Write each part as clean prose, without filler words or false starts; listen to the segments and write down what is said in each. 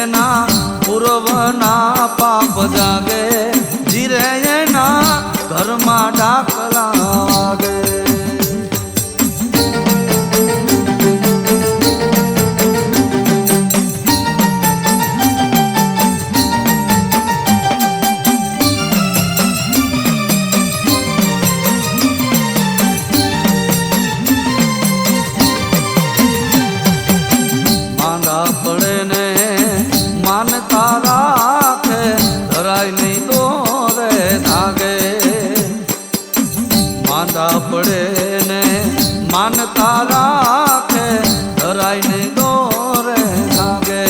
જેના પૂર્વના પાપ જાગે જીરે એના ઘરમાં ડાકલા વાગે. પડે ને માનતા રાખે ધરાય નહીં દોરે ધાગે. માંદા પડે ને માનતા રાખે ધરાય નહીં દોરે ધાગે.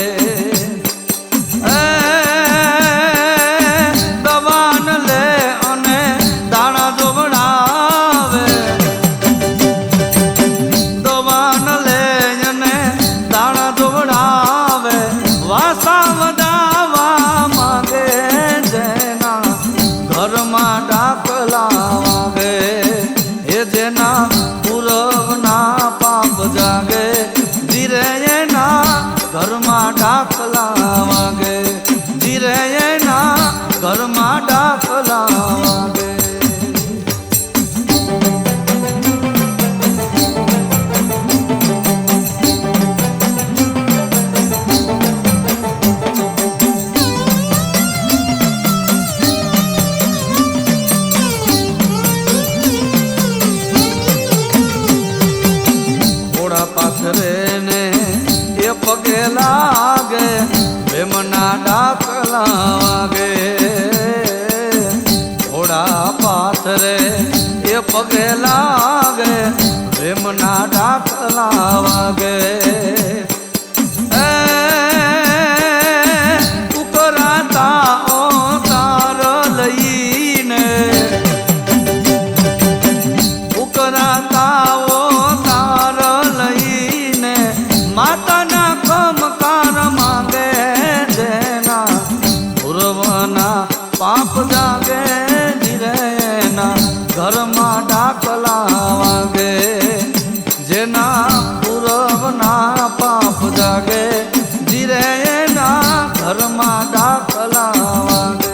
દવાન લે અને દાણા જોવડાવે. દવાન લે અને દાણા જોવડાવે. વાસા વડાવા માંગે જેના ઘરમાં ડાકલા વાગે. એ જેના પૂર્વના પાપ જાગે જીરે એના ઘરમાં ડાકલા વાગે. જીરે એના ઘરમાં ડાકલા વાગે. પાથરે ને એ પગે લાગે પ્રેમના ડાકલા વાગે. ઘોડા પાથરે એ પગે લાગે પ્રેમના ડાકલા વાગે. ઉકરાતા ઓતાર લઈને ઉકરાતા માતાના કમકાર માંગે જેના પૂર્વના પાપ જાગે જીરેના ઘરમાં ડાકલા વાગે. જેના પૂર્વના પાપ જાગે જીરેના ઘરમાં ડાકલા વાગે.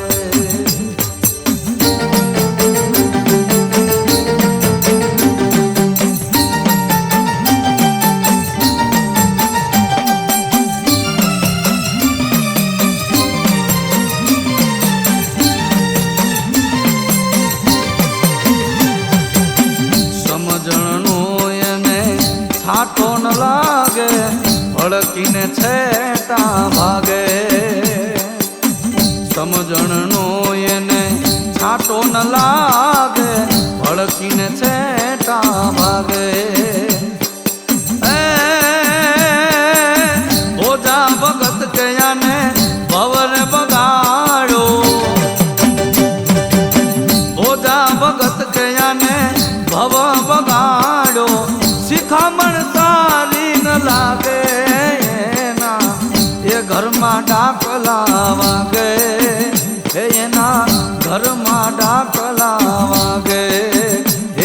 છાંટો ન લાગે ભડકીને છેટા ભાગે. સમજણનો એને છાંટો ન લાગે ભડકીને છેટા ભાગે. ઓજા ભગત કયાને ભવરે બગાડો. ઓજા ભગત કયાને ભવ બગાડો. શિખામણ સારી ન લાગે એના એ ઘરમાં ડાકલા વાગે. એના ઘરમાં ડાકલા વાગે.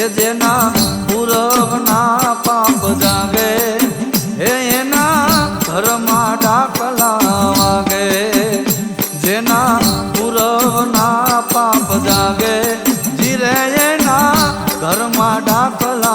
એ જેના પૂર્વના પાપ જાગે એના ઘરમાં ડાકલા વાગે. જેના પૂર્વના પાપ જાગે જીરે એના ઘરમાં ડાકલા